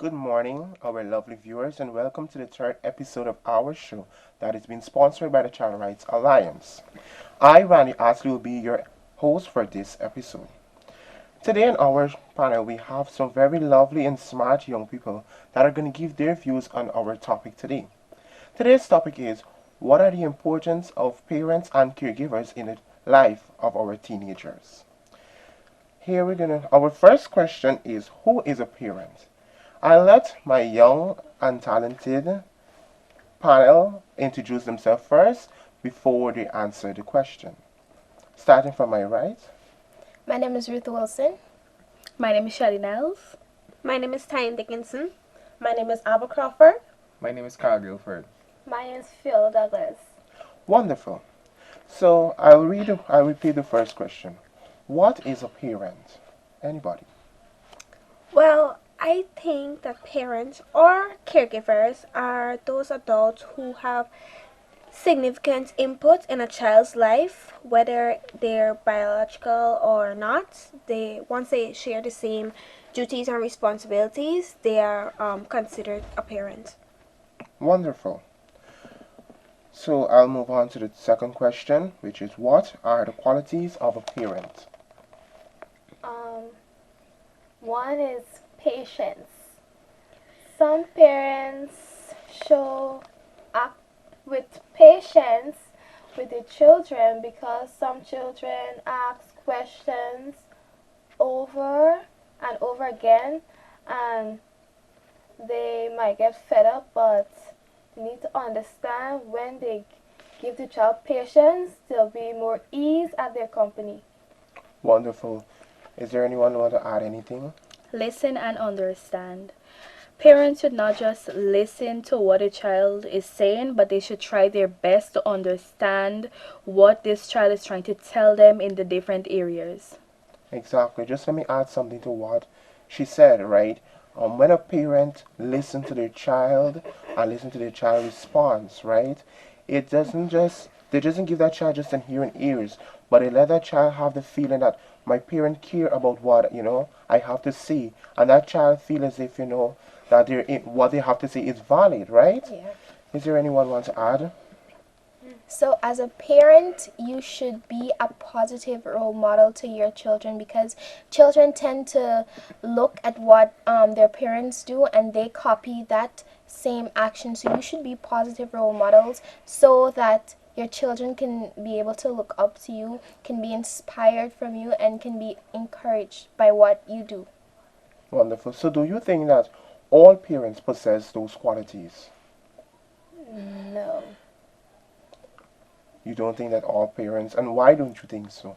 Good morning, our lovely viewers, and welcome to the third episode of our show that is being sponsored by the Child Rights Alliance. I, Randy Ashley, will be your host for this episode. Today in our panel, we have some very lovely and smart young people that are going to give their views on our topic today. Today's topic is what are the importance of parents and caregivers in the life of our teenagers? Our first question is who is a parent? I'll let my young and talented panel introduce themselves first before they answer the question. Starting from my right. My name is Ruth Wilson. My name is Shelly Niles. My name is Tyne Dickinson. My name is Abba Crawford. My name is Carl Guilford. My name is Phil Douglas. Wonderful. So I'll repeat the first question. What is a parent? Anybody? Well, I think that parents or caregivers are those adults who have significant input in a child's life, whether they're biological or not. Once they share the same duties and responsibilities, they are considered a parent. Wonderful. So I'll move on to the second question, which is what are the qualities of a parent? One is patience. Some parents act with patience with the children because some children ask questions over and over again and they might get fed up, but they need to understand when they give the child patience, there'll be more ease at their company. Wonderful. Is there anyone who want to add anything? Listen and understand. Parents should not just listen to what a child is saying, but they should try their best to understand what this child is trying to tell them in the different areas. Exactly. Just let me add something to what she said, right? When a parent listens to their child and listen to their child response, right? They doesn't give that child just an hearing ears, but they let that child have the feeling that my parent care about what, I have to say. And that child feel as if, that what they have to say is valid, right? Yeah. Is there anyone want to add? So, as a parent, you should be a positive role model to your children because children tend to look at what their parents do and they copy that same action. So, you should be positive role models so that your children can be able to look up to you, can be inspired from you, and can be encouraged by what you do. Wonderful. So, do you think that all parents possess those qualities? No. You don't think that all parents, and why don't you think so?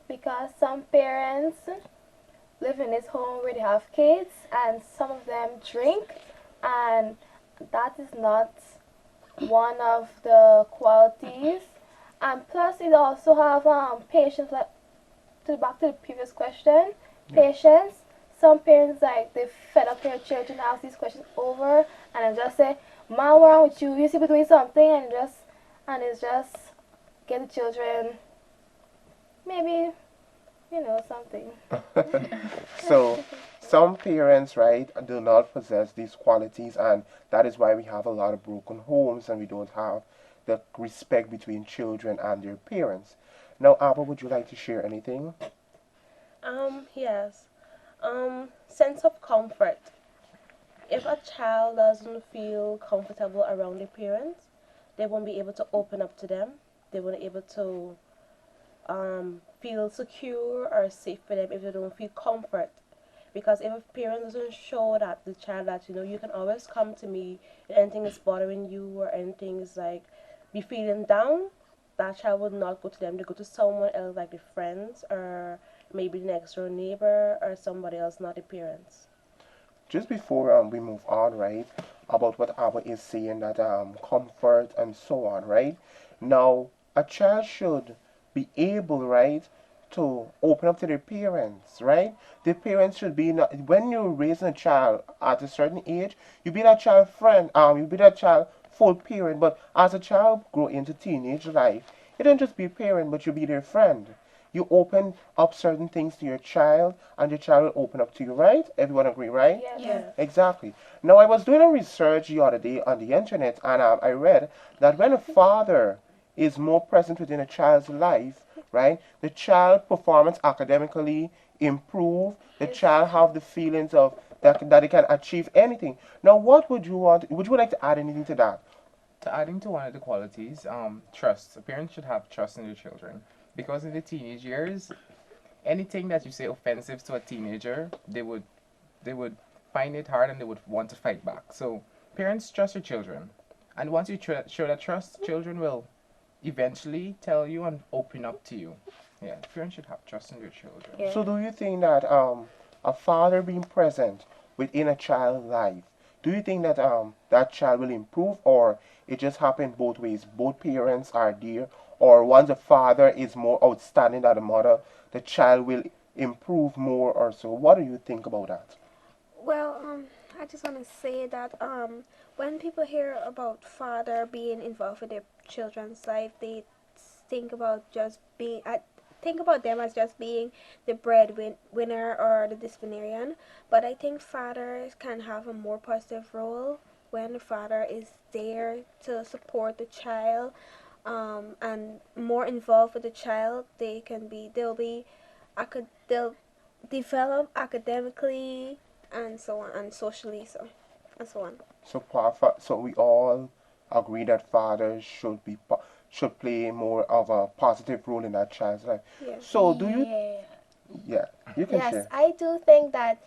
Because some parents live in this home where they have kids and some of them drink, and that is not one of the qualities. And plus it also have patience, like back to the previous question, patience. Some parents they fed up their children, ask these questions over and then just say, "Man, what's wrong with you? You see between something," and it's just get the children maybe something. So, some parents, right, do not possess these qualities, and that is why we have a lot of broken homes and we don't have the respect between children and their parents. Now, Abba, would you like to share anything? Yes. Sense of comfort. If a child doesn't feel comfortable around their parents, they won't be able to open up to them. They won't be able to feel secure or safe for them if they don't feel comfort. Because if a parent doesn't show that the child that you can always come to me if anything is bothering you or anything is be feeling down, that child would not go to them. They go to someone else like the friends or maybe the next door neighbor or somebody else, not the parents. Just before we move on, right, about what Abba is saying, that comfort and so on, right? Now, a child should be able, right, to open up to their parents, right? The parents should be not, when you're raising a child at a certain age, you be that child friend, you be that child full parent. But as a child grow into teenage life, you don't just be a parent, but you be their friend. You open up certain things to your child, and your child will open up to you, right? Everyone agree, right? Yes. Yeah. Exactly. Now, I was doing a research the other day on the internet, and I read that when a father is more present within a child's life, right, the child performance academically improve. The child have the feelings of that they can achieve anything. Now, what would you want? Would you like to add anything to that? To adding to one of the qualities, trust. A parent should have trust in their children because in the teenage years, anything that you say offensive to a teenager, they would find it hard and they would want to fight back. So parents trust your children, and once you show that trust, children will eventually tell you and open up to you. Yeah, parents should have trust in their children. Yeah. So, do you think that a father being present within a child's life, do you think that that child will improve, or it just happens both ways? Both parents are there, or once the father is more outstanding than the mother, the child will improve more, or so. What do you think about that? Well, I just want to say that when people hear about father being involved with their children's life, they think about just being. I think about them as just being the breadwinner or the disciplinarian. But I think fathers can have a more positive role when the father is there to support the child, and more involved with the child. They'll develop academically and so on, and socially, so and so on. So, so we all agree that fathers should play more of a positive role in that child's life. Yes. So, do you? Yeah. Yeah, you can Yes, share. I do think that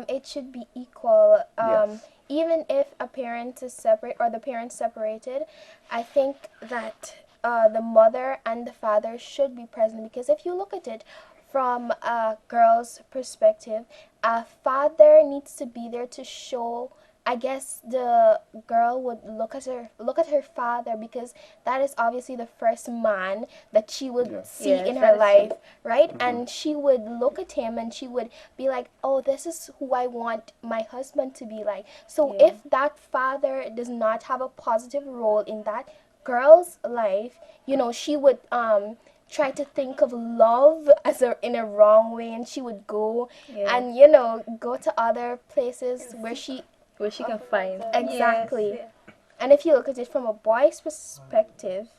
it should be equal. Yes. Even if a parent is separate or the parents separated, I think that the mother and the father should be present, because if you look at it from a girl's perspective, a father needs to be there to show. I guess the girl would look at her father, because that is obviously the first man that she would Yes. see Yes, in that her is life, true. right? And she would look at him and she would be like, oh, this is who I want my husband to be like. So Yeah. if that father does not have a positive role in that girl's life, she would try to think of love in a wrong way, and she would go Yeah. and go to other places where she Where she can find. exactly. Yes. And if you look at it from a boy's perspective,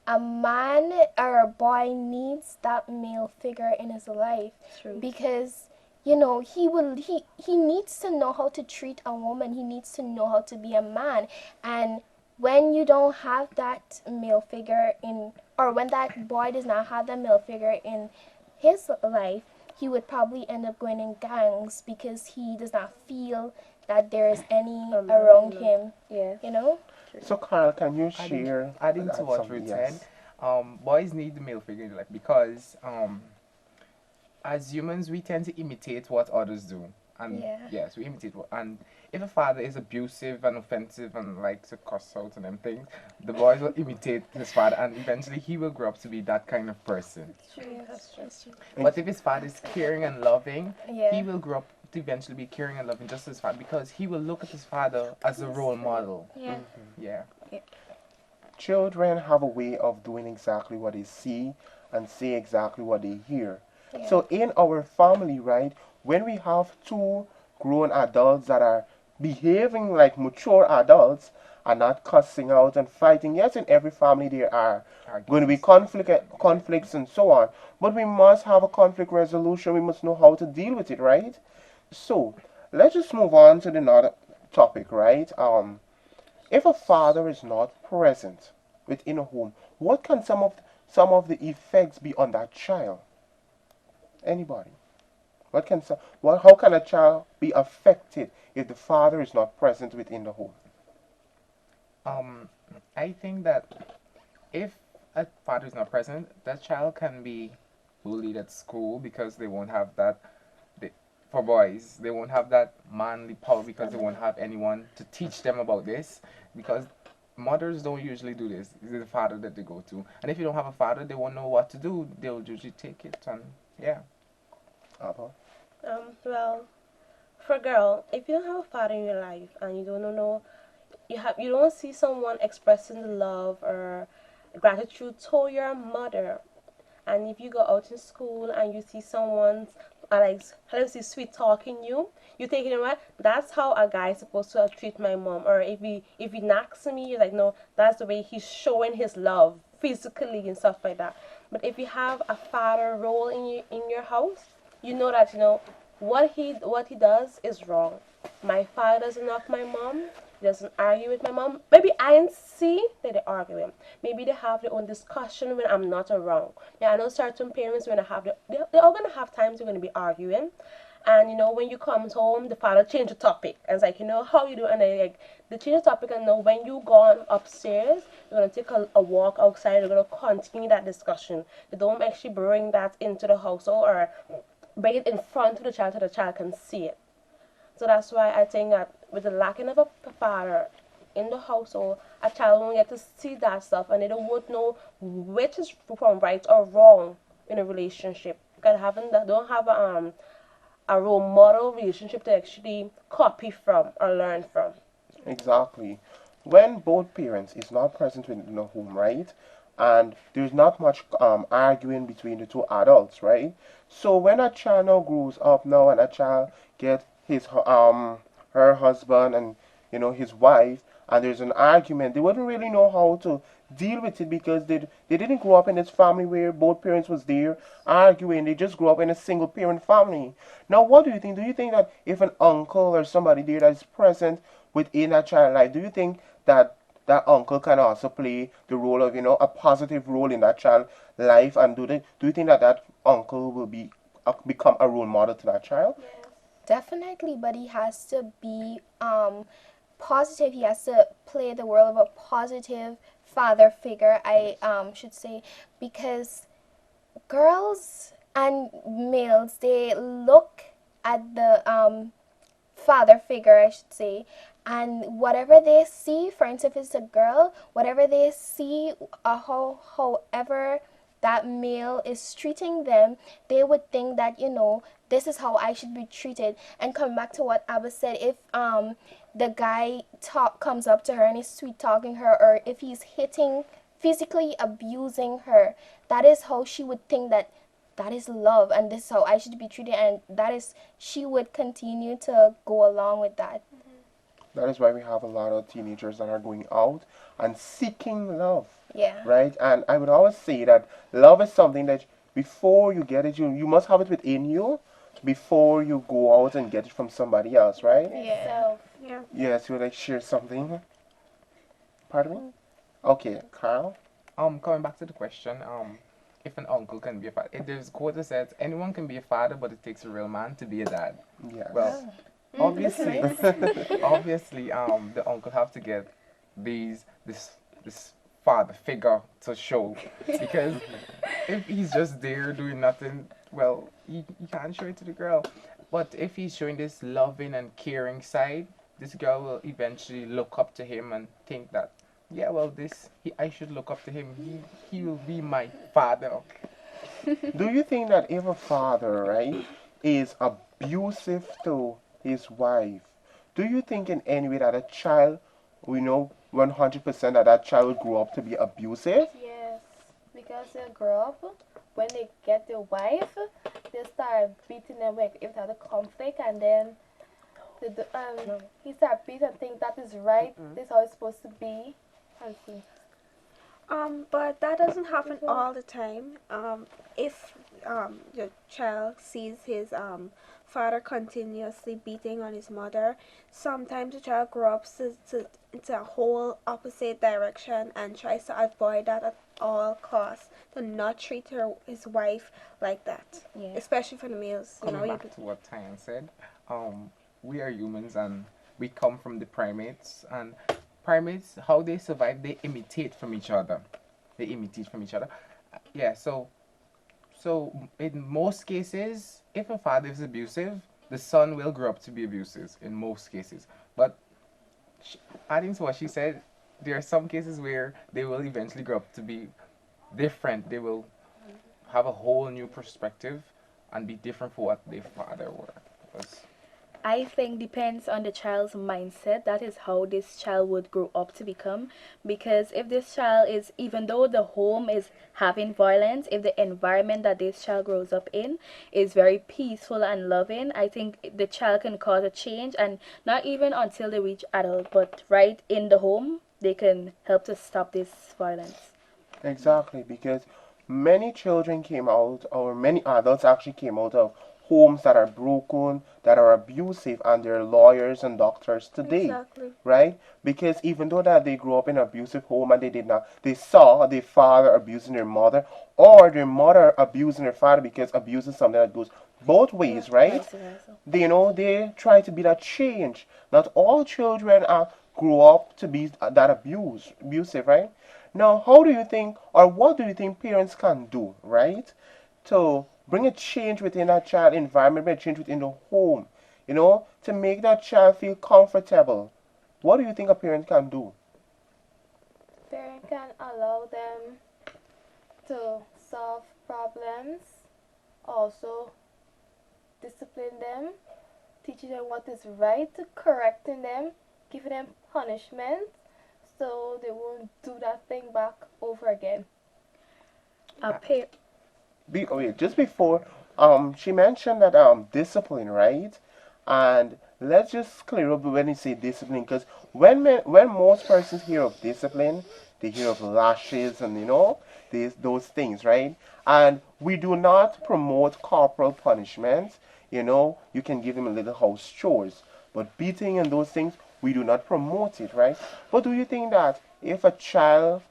a man or a boy needs that male figure in his life, True. because he needs to know how to treat a woman. He needs to know how to be a man. And when you don't have that male figure in, or when that boy does not have that male figure in his life, he would probably end up going in gangs, because he does not feel that there is any around him, Yes. you know? So, Carl, can you Adding, share? adding to add what some- Ruth yes. said, boys need the male figure in their life because as humans we tend to imitate what others do, and Yeah. yes, we imitate what. And if a father is abusive and offensive and likes to cuss out and them things, the boys will imitate his father, and eventually he will grow up to be that kind of person. But if his father is caring and loving, Yeah. he will grow up to eventually be caring and loving just as his father because he will look at his father as a role model. Yeah. Yeah. Children have a way of doing exactly what they see and say exactly what they hear. Yeah. So in our family, right, when we have two grown adults that are behaving like mature adults and not cussing out and fighting, yes, in every family there are going to be conflicts and so on, but we must have a conflict resolution. We must know how to deal with it, right? So let's just move on to the another topic, right? If a father is not present within a home, what can some of the effects be on that child? Anybody? How can a child be affected if the father is not present within the home? Um, I think that if a father is not present, that child can be bullied at school because they won't have that. For boys, they won't have that manly power because they won't have anyone to teach them about this. Because mothers don't usually do this. It's the father that they go to, and if you don't have a father, they won't know what to do. They'll usually take it, and yeah. Abba? Well, for a girl, if you don't have a father in your life and you don't know, you don't see someone expressing the love or gratitude to your mother, And if you go out in school and you see someone's like how do you say sweet talking you, you think, you know what, that's how a guy's supposed to treat my mom. Or if he knocks me, you're like, no, that's the way he's showing his love physically and stuff like that. But if you have a father role in your house, you know that, what he does is wrong. My father doesn't knock my mom. He doesn't argue with my mom. Maybe I and see that they arguing. Maybe they have their own discussion when I'm not around. Yeah, I know certain parents when I have they're all gonna have times they're gonna be arguing. And when you come home, the father change the topic. And it's like, how you do? And they change the topic. And when you go on upstairs, you're gonna take a walk outside. You're gonna continue that discussion. They don't actually bring that into the household or bring it in front of the child so the child can see it. So that's why I think that with the lacking of a father in the household, a child won't get to see that stuff, and they won't know which is from right or wrong in a relationship. Because don't have a role model relationship to actually copy from or learn from. Exactly. When both parents is not present within the home, right? And there's not much arguing between the two adults, right? So when a child now grows up now and a child get her husband and his wife and there's an argument, they wouldn't really know how to deal with it because they didn't grow up in this family where both parents was there arguing. They just grew up in a single parent family. Now what do you think? Do you think that if an uncle or somebody there that is present within a child life, do you think that that uncle can also play the role of a positive role in that child life? And do you think that that uncle will become a role model to that child? Definitely, but he has to be positive. He has to play the role of a positive father figure, I should say, because girls and males, they look at the father figure, I should say, and whatever they see, for instance, if it's a girl, whatever they see, however that male is treating them, they would think that, this is how I should be treated. And come back to what Abba said, if the guy comes up to her and is sweet talking her, or if he's hitting, physically abusing her, that is how she would think that is love, and this is how I should be treated, and she would continue to go along with that. That is why we have a lot of teenagers that are going out and seeking love. Yeah. Right? And I would always say that love is something that before you get it, you must have it within you before you go out and get it from somebody else, right? Yeah. Yeah. Yes, you would like to share something? Pardon me? Okay, Carl? Coming back to the question, if an uncle can be a father, there's a quote that says, anyone can be a father, but it takes a real man to be a dad. Yes. Well, obviously, obviously, the uncle have to get this father figure to show, because if he's just there doing nothing, well, he can't show it to the girl. But if he's showing this loving and caring side, this girl will eventually look up to him and think that, yeah, well, I should look up to him. He will be my father. Do you think that if a father, right, is abusive to his wife, do you think in any way that a child, 100% that child will grow up to be abusive? Yes, because they grow up, when they get their wife, they start beating them if they have a conflict, and then he start beating and think that is right, this is how it's supposed to be, and see. But that doesn't happen all the time. If your child sees his father continuously beating on his mother, sometimes the child grows up into a whole opposite direction and tries to avoid that at all costs, to not treat his wife like that. Yeah. Especially for the males. Coming back to what Tyan said, we are humans and we come from the primates, and primates, how they survive, they imitate from each other. Yeah, so in most cases, if a father is abusive, the son will grow up to be abusive in most cases. But adding to what she said, there are some cases where they will eventually grow up to be different. They will have a whole new perspective and be different from what their father was. I think depends on the child's mindset. That is how this child would grow up to become. Because if this child is, even though the home is having violence, if the environment that this child grows up in is very peaceful and loving, I think the child can cause a change, and not even until they reach adult, but right in the home, they can help to stop this violence. Exactly, because many children came out, or many adults actually came out of homes that are broken, that are abusive, and they're lawyers and doctors today, Exactly. right? Because even though that they grew up in an abusive home and they did not, they saw their father abusing their mother, or their mother abusing their father, because abuse is something that goes both ways, right? Vice versa. They try to be that change. Not all children are grow up to be that abusive, right? Now, how do you think, or what do you think parents can do, right, to bring a change within that child environment, bring a change within the home, to make that child feel comfortable? What do you think a parent can do? Parent can allow them to solve problems, also discipline them, teaching them what is right, correcting them, giving them punishment so they won't do that thing back over again. A pa- Wait, just before, she mentioned that discipline, right? And let's just clear up when you say discipline, because when most persons hear of discipline, they hear of lashes and those things, right? And we do not promote corporal punishment. You can give them a little house chores, but beating and those things, we do not promote it, right? But do you think that if a child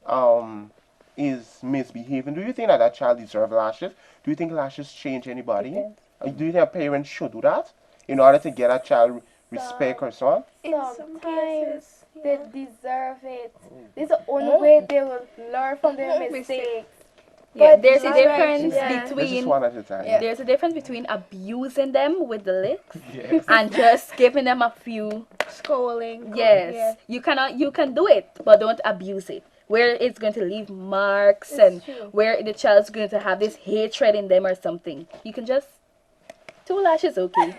um is misbehaving, do you think that that child deserves lashes? Do you think lashes change anybody? Depends. Do you think a parent should do that in order to get a child respect or so on? In some Sometimes cases, they deserve it. This is the only way they will learn from their mistakes. Yeah, But there's a not difference right, yeah. This is between one at a time. Yeah. there's a difference between abusing them with the licks Yes. and just giving them a few. schooling. Yes, Yeah. you can do it, but don't abuse it. Where it's going to leave marks and true. where the child's going to have this hatred in them or something. You can just 2 lashes, okay.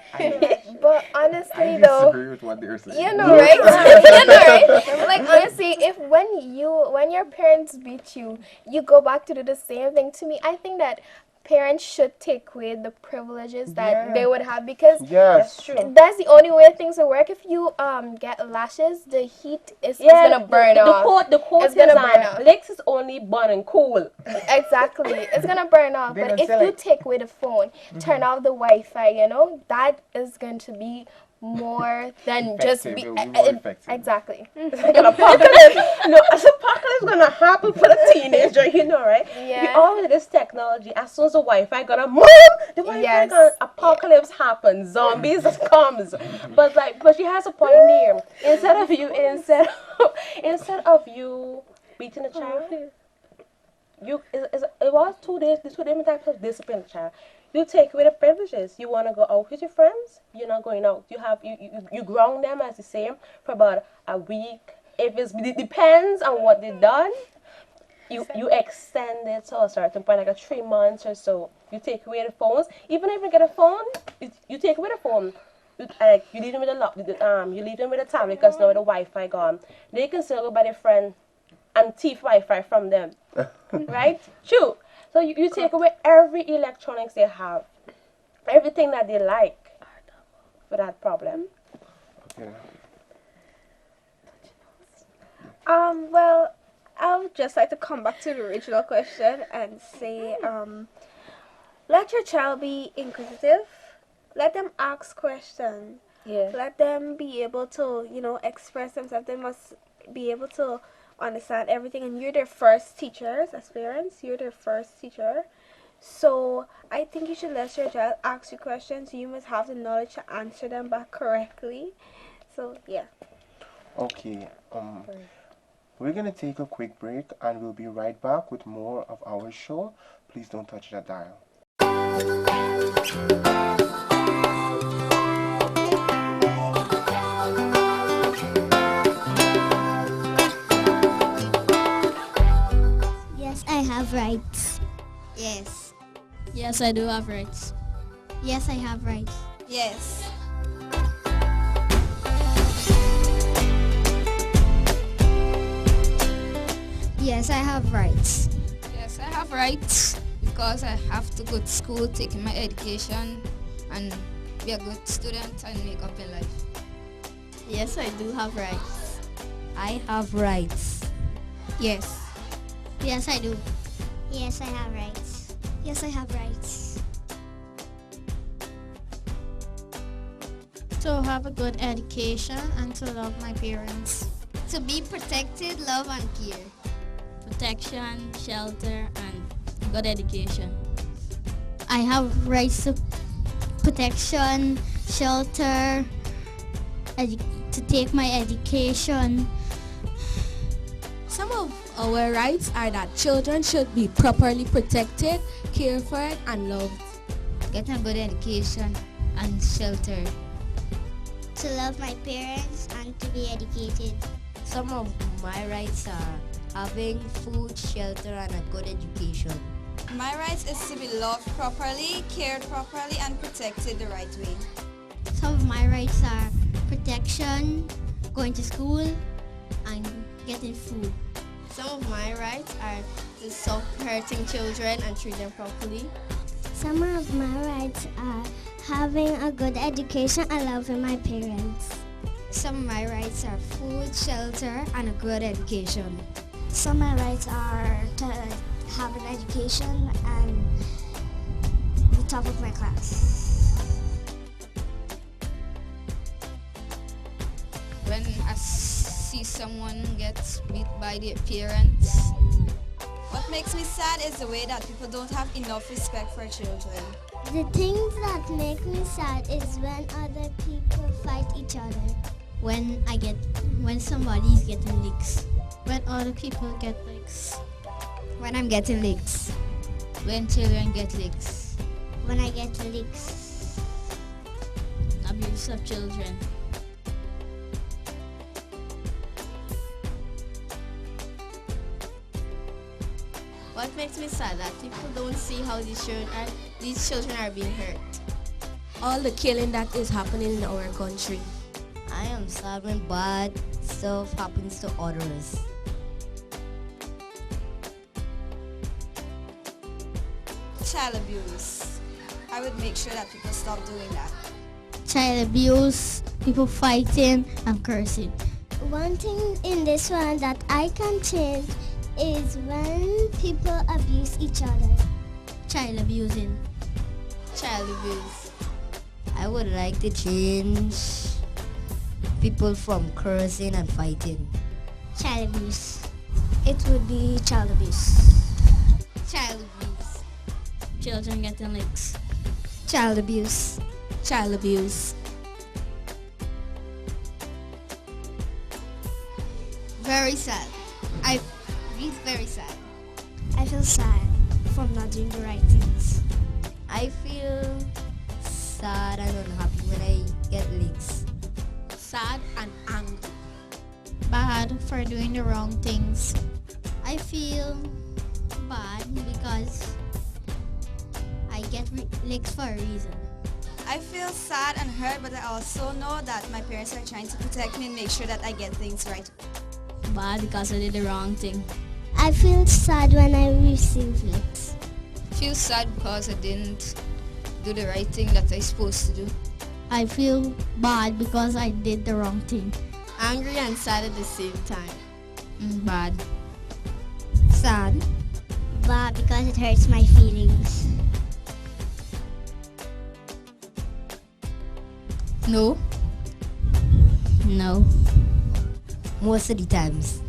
But I honestly, though, disagree with what they're saying. you know, right? You know, right? Like honestly, if when your parents beat you, you go back to do the same thing to me. I think that parents should take away the privileges that they would have, because Yes. that's the only way things will work. If you get lashes, the heat is gonna burn off. The quote It's gonna is burn off. licks is only burn and cool. Exactly, it's gonna burn off. They But don't if sell you it. take away the phone, turn off the Wi-Fi, that is going to be more than just Effective, be it'll be more effective. exactly. An apocalypse. No, an apocalypse gonna happen for the teenager, right? We Yeah. all with this technology. As soon as the Wi-Fi gonna move, the Wi-Fi Yes. gonna apocalypse happens. Zombies comes. But she has a point there. Instead of you beating the child, it was 2 days. These 2 different types of discipline, the child. You take away the privileges. You want to go out with your friends. You're not going out. You ground them, as the same, for about a week. If it depends on what they've done. You extend it to a certain point, like a 3 months or so. You take away the phones. Even if you get a phone, you take away the phone. You leave them with you leave them with a tablet, because now the Wi-Fi gone. They can still go by their friend and thief Wi-Fi from them, right? True. So you take away every electronics they have, everything that they like, for that problem. Okay. Well, I would just like to come back to the original question and say, let your child be inquisitive. Let them ask questions. Yeah. Let them be able to, express themselves. They must be able to understand everything. And you're their first teachers as parents. You're their first teacher. So I think you should let your child ask you questions. You must have the knowledge to answer them back correctly. So, yeah. Okay. We're gonna take a quick break and we'll be right back with more of our show. Please don't touch that dial. Yes, I have rights. Yes. Yes, I do have rights. Yes, I have rights. Yes. Yes, I have rights. Yes, I have rights because I have to go to school, take my education, and be a good student and make up in life. Yes, I do have rights. I have rights. Yes. Yes, I do. Yes, I have rights. Yes, I have rights. To have a good education and to love my parents. To be protected, love, and care. Protection, shelter, and good education. I have rights to protection, shelter, to take my education. Some of our rights are that children should be properly protected, cared for, and loved. Get a good education and shelter. To love my parents and to be educated. Some of my rights are having food, shelter, and a good education. My rights is to be loved properly, cared properly, and protected the right way. Some of my rights are protection, going to school, and getting food. Some of my rights are to stop hurting children and treat them properly. Some of my rights are having a good education and loving my parents. Some of my rights are food, shelter, and a good education. Some of my rights are to have an education and be top of my class. When I see someone gets beat by their parents. What makes me sad is the way that people don't have enough respect for children. The things that make me sad is when other people fight each other. When somebody's getting licks. When other people get licks. When I'm getting licks. When children get licks. When I get licks. Abuse of children. What makes me sad that people don't see how these children are being hurt. All the killing that is happening in our country. I am sad when bad stuff happens to others. Child abuse. I would make sure that people stop doing that. Child abuse, people fighting and cursing. One thing in this one that I can change is when people abuse each other. Child abusing. Child abuse. I would like to change people from cursing and fighting. Child abuse. It would be child abuse. Child abuse. Children getting licks. Child abuse. Child abuse. Very sad. I feel very sad. I feel sad from not doing the right things. I feel sad and unhappy when I get licks. Sad and angry. Bad for doing the wrong things. I feel bad because I get licks for a reason. I feel sad and hurt, but I also know that my parents are trying to protect me and make sure that I get things right. Bad because I did the wrong thing. I feel sad when I receive licks. Feel sad because I didn't do the right thing that I supposed to do. I feel bad because I did the wrong thing. Angry and sad at the same time. Bad. Sad. Bad because it hurts my feelings. No. No. Most of the times.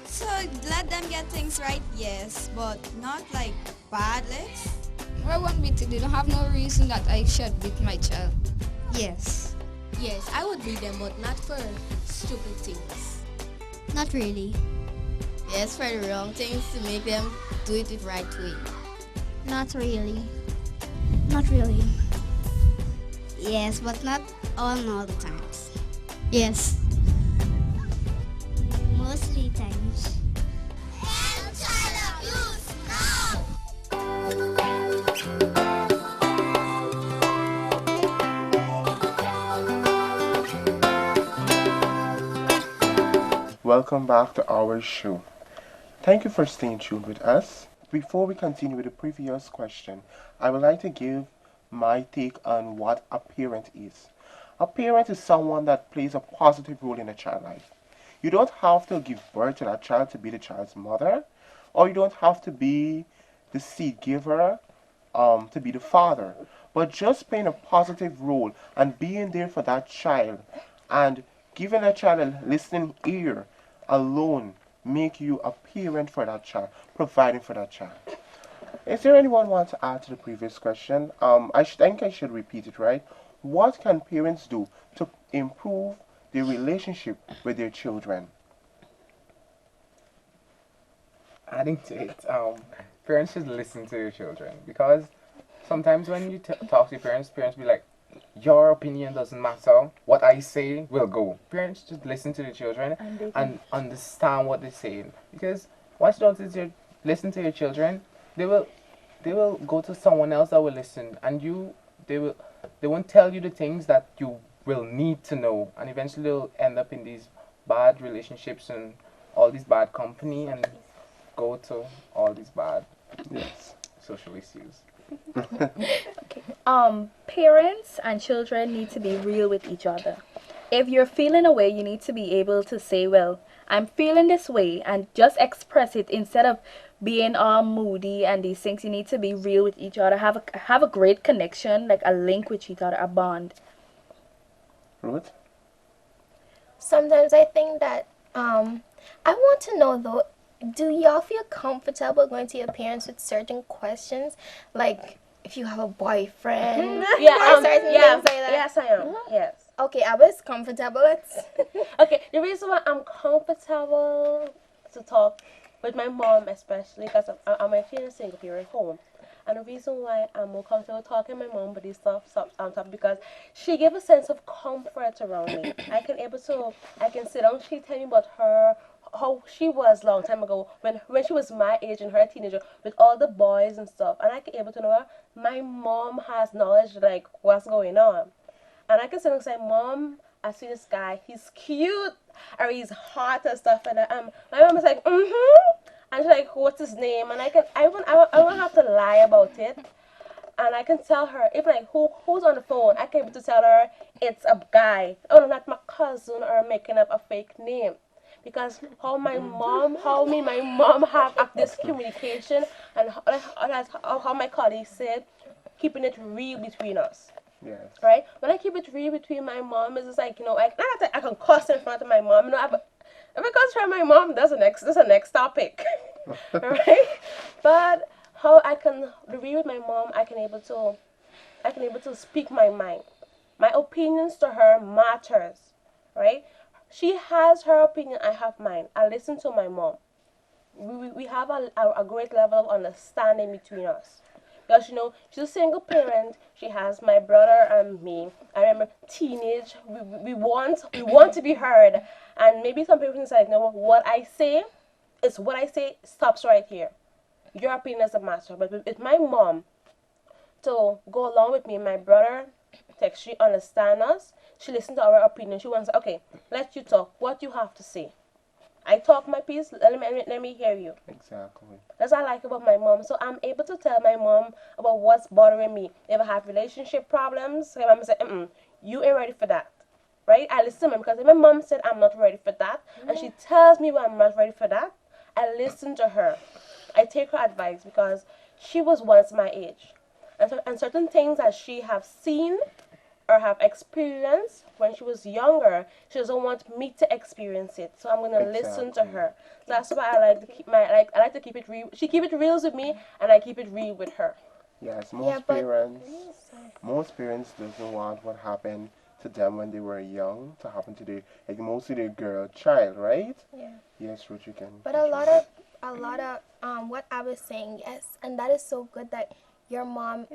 So let them get things right, yes, but not like bad licks. I won't beat it. They don't have no reason that I should beat my child. Yes. Yes, I would beat them, but not for stupid things. Not really. Yes, for the wrong things to make them do it the right way. Not really. Not really. Yes, but not all the times. Yes. Mostly times. Welcome back to our show. Thank you for staying tuned with us. Before we continue with the previous question, I would like to give my take on what a parent is. A parent is someone that plays a positive role in a child's life. You don't have to give birth to that child to be the child's mother, or you don't have to be the seed giver to be the father. But just playing a positive role and being there for that child and giving that child a listening ear alone make you a parent for that child, providing for that child. Is there anyone want to add to the previous question? Think I should repeat it, right? What can parents do to improve their relationship with their children? Adding to it, parents should listen to your children because sometimes when you talk to your parents, parents be like, your opinion doesn't matter. What I say will go. Parents should listen to the children and understand what they're saying. Because once you don't listen to your children, they will go to someone else that will listen, and they won't tell you the things that you will need to know, and eventually they'll end up in these bad relationships and all these bad company and go to all these bad social issues. Parents and children need to be real with each other. If you're feeling a way, you need to be able to say, well, I'm feeling this way, and just express it instead of being all moody and these things. You need to be real with each other. Have a great connection, like a link with each other, a bond. Ruth? Sometimes I think that I want to know though, do y'all feel comfortable going to your parents with certain questions, like if you have a boyfriend? Or certain things like that? Yes, I am. Yes. Okay, I was comfortable. Okay, the reason why I'm comfortable to talk with my mom, especially because I'm actually in a single parent home, and the reason why I'm more comfortable talking to my mom about these stuff because she gave a sense of comfort around me. I can sit down. She tell me about her, how she was long time ago when she was my age and her a teenager with all the boys and stuff, and I can able to know her. My mom has knowledge like what's going on, and I can sit and say, Mom, I see this guy, he's cute or he's hot and stuff, and my mom is like, and she's like, what's his name? And I won't have to lie about it. And I can tell her, if like who's on the phone, I can able to tell her it's a guy. Oh, no, not my cousin, or making up a fake name. Because how me and my mom have this communication, and how my colleague said, keeping it real between us. Yes. Right? When I keep it real between my mom, it's just like, not that I can cuss in front of my mom. If I cuss from my mom, that's the next topic. Right? But how I can real with my mom, I can able to speak my mind. My opinions to her matters. Right? She has her opinion, I have mine. I listen to my mom. We have a great level of understanding between us. Because, she's a single parent. She has my brother and me. I remember teenage, we want to be heard. And maybe some people can say, no, what I say stops right here. Your opinion doesn't matter. But with my mom, to go along with me and my brother, she understand us. She listens to our opinion. She wants, okay, let you talk. What you have to say. I talk my piece. Let me hear you. Exactly. That's what I like about my mom. So I'm able to tell my mom about what's bothering me. If I have relationship problems, my mom say, you ain't ready for that. Right? I listen to her because if my mom said I'm not ready for that, and she tells me when I'm not ready for that, I listen to her. I take her advice because she was once my age. And certain things that she have seen or have experienced when she was younger, she doesn't want me to experience it. So I'm gonna listen to her. So that's why I like to keep I like to keep it real. She keep it real with me, and I keep it real with her. Yes, most parents doesn't want what happened to them when they were young to happen to mostly their girl child, right? Yeah. Yes, Ruth, you can. But a lot of what I was saying, yes, and that is so good that your mom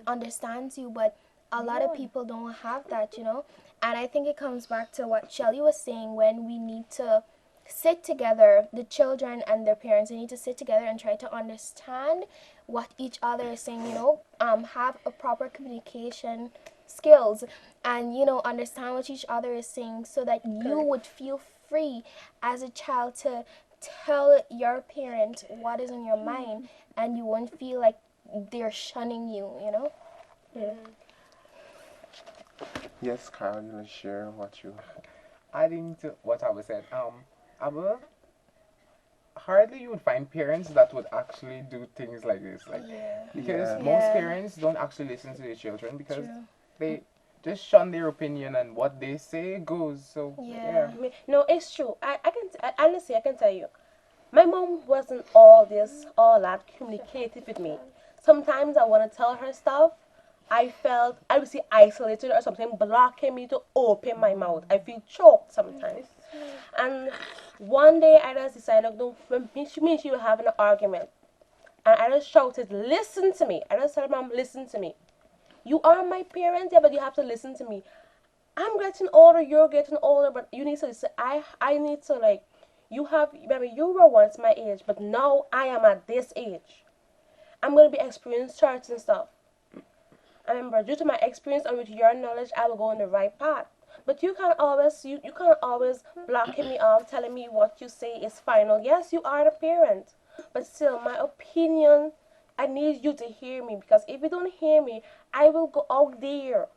understands you, but a lot of people don't have that, and I think it comes back to what Shelly was saying, when we need to sit together, the children and their parents, they need to sit together and try to understand what each other is saying, have a proper communication skills, and understand what each other is saying, so that you would feel free as a child to tell your parent what is on your mind, and you won't feel like they're shunning you, you know? Yes, Carl, you want to share what you... Adding to what I was said, I will hardly you would find parents that would actually do things like this, like because Yeah. most Yeah. parents don't actually listen to their children because True. they just shun their opinion and what they say goes. So Yeah. No, it's true. Honestly, I can tell you, my mom wasn't all that communicative with me. Sometimes I want to tell her stuff. I felt I would say isolated or something, blocking me to open my mouth. I feel choked sometimes. And one day I just decided, no, me and she were having an argument. And I just shouted, listen to me. I just said, Mom, listen to me. You are my parent, yeah, but you have to listen to me. I'm getting older, you're getting older, but you need to listen. I need to, like, remember, you were once my age, but now I am at this age. I'm going to be experienced certain stuff. I remember, due to my experience and with your knowledge, I will go on the right path. But you can't always blocking me off, telling me what you say is final. Yes, you are the parent, but still, my opinion, I need you to hear me, because if you don't hear me, I will go out there.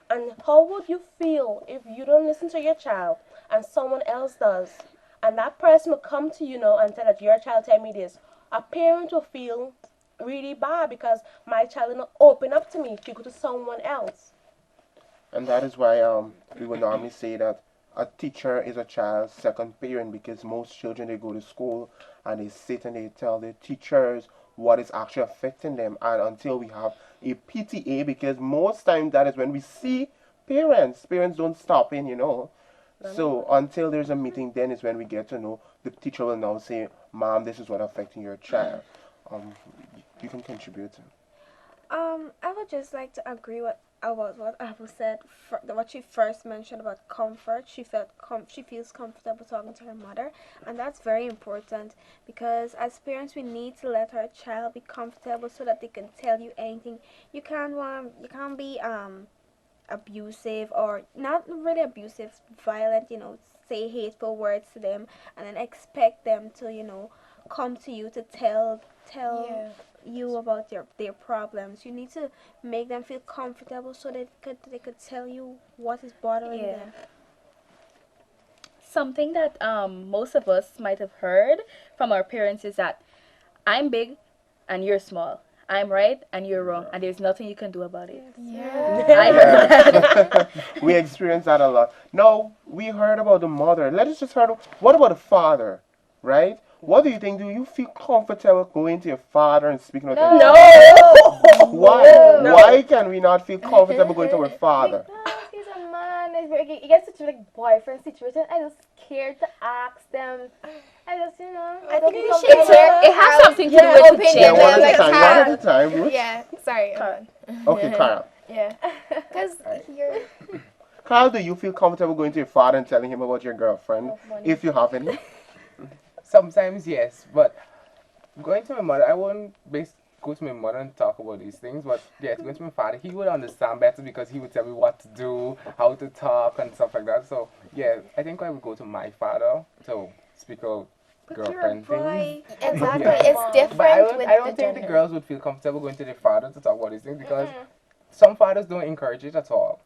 And how would you feel if you don't listen to your child and someone else does? And that person will come to you now and tell that your child tell me this. A parent will feel really bad because my child will not open up to me. She go to someone else. And that is why we would normally say that a teacher is a child's second parent, because most children, they go to school and they sit and they tell their teachers what is actually affecting them, and until we have a PTA, because most times that is when we see parents don't stop in, you know. So until there's a meeting, then is when we get to know. The teacher will now say, Mom, this is what affecting your child. You can contribute. I would just like to agree about what Apple said. What she first mentioned about comfort. She feels comfortable talking to her mother, and that's very important, because as parents we need to let our child be comfortable so that they can tell you anything. You can't be abusive, or not really abusive, violent. Say hateful words to them, and then expect them to come to you to tell you about their problems. You need to make them feel comfortable so that they could tell you what is bothering them. Something that most of us might have heard from our parents is that I'm big and you're small. I'm right and you're wrong, and there's nothing you can do about it. I heard that. We experience that a lot. No, we heard about the mother. Let us just hear, what about the father, right? What do you think? Do you feel comfortable going to your father and speaking with him? No. Why? No. Why can we not feel comfortable going to our father? Because he's a man. He gets such a boyfriend situation. I just scared to ask them. I just, I think you should It has something to do with the Yeah, gender. one at a time, Ruth. Yeah, sorry. Okay, Carl. Yeah. Because you're... Carl, do you feel comfortable going to your father and telling him about your girlfriend, if you have any? sometimes yes, but going to my mother, I wouldn't go to my mother and talk about these things, but yes, going to my father, he would understand better because he would tell me what to do, how to talk and stuff like that. So yeah, I think I would go to my father to speak out girlfriend things. Exactly, Yeah. it's different But with I don't the think gender. the girls would feel comfortable going to their father to talk about these things because some fathers don't encourage it at all.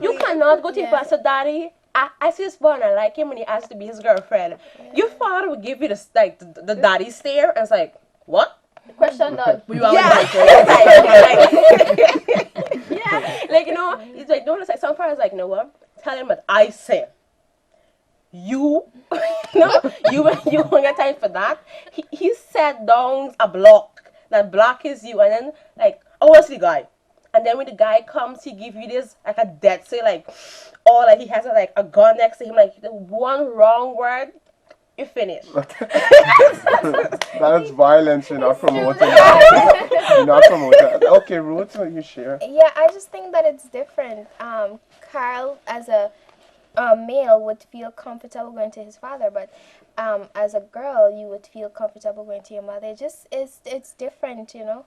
You cannot go to your pastor, Daddy. I see this boy and I like him and he asks to be his girlfriend. Your father would give you the daddy stare and it's like, what? Question done. He's like, no, it's like some fathers like, no what? Tell him what I say. You won't get time for that. He set down a block that block is you, and then like, I want to see the guy. And then when the guy comes, he give you this like a death say, like, or like he has like a gun next to him, like the one wrong word, you finish. That's violence. You're not promoting. You're not promoting. Okay, Ruth, will you share? Yeah, I just think that it's different. Carl, as a male, would feel comfortable going to his father, but as a girl, you would feel comfortable going to your mother. It's different, you know.